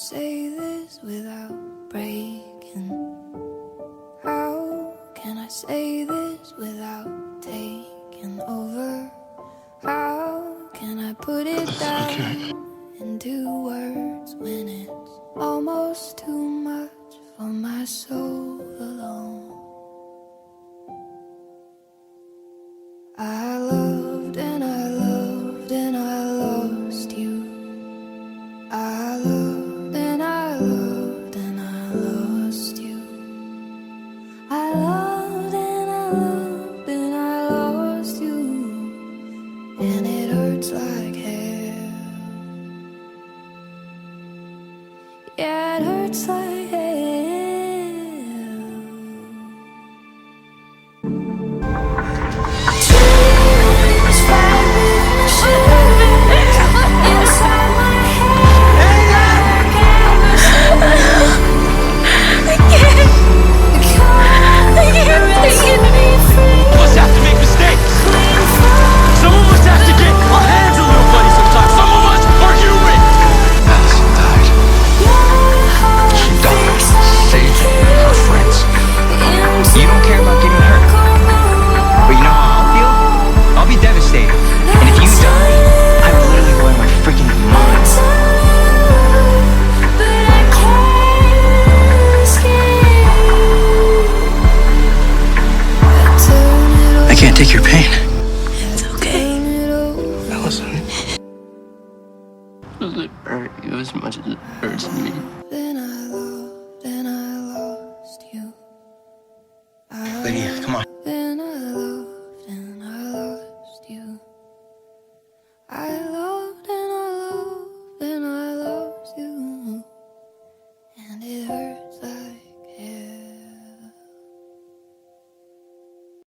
say this without breaking? How can I say this without taking over? How can I put it down into words when it's almost too much for my soul alone? I loved and I loved and I lost you. I loved and I loved and I lost you. I loved and I loved and I lost you. And it hurts like hell. Yeah, it hurts like hell. Dreams fight with machines inside my head. I can't break me free. Must have to make mistakes. Some of us have to get our hands a little bloody sometimes. Some of us are human. Allison died. She died saving her friends. You don't care about getting hurt. But you know how I'll feel? I'll be devastated. And if you die, I'm literally blowing my freaking mind. I can't take your pain. It's okay. Allison. Does it hurt you as much as it hurts me?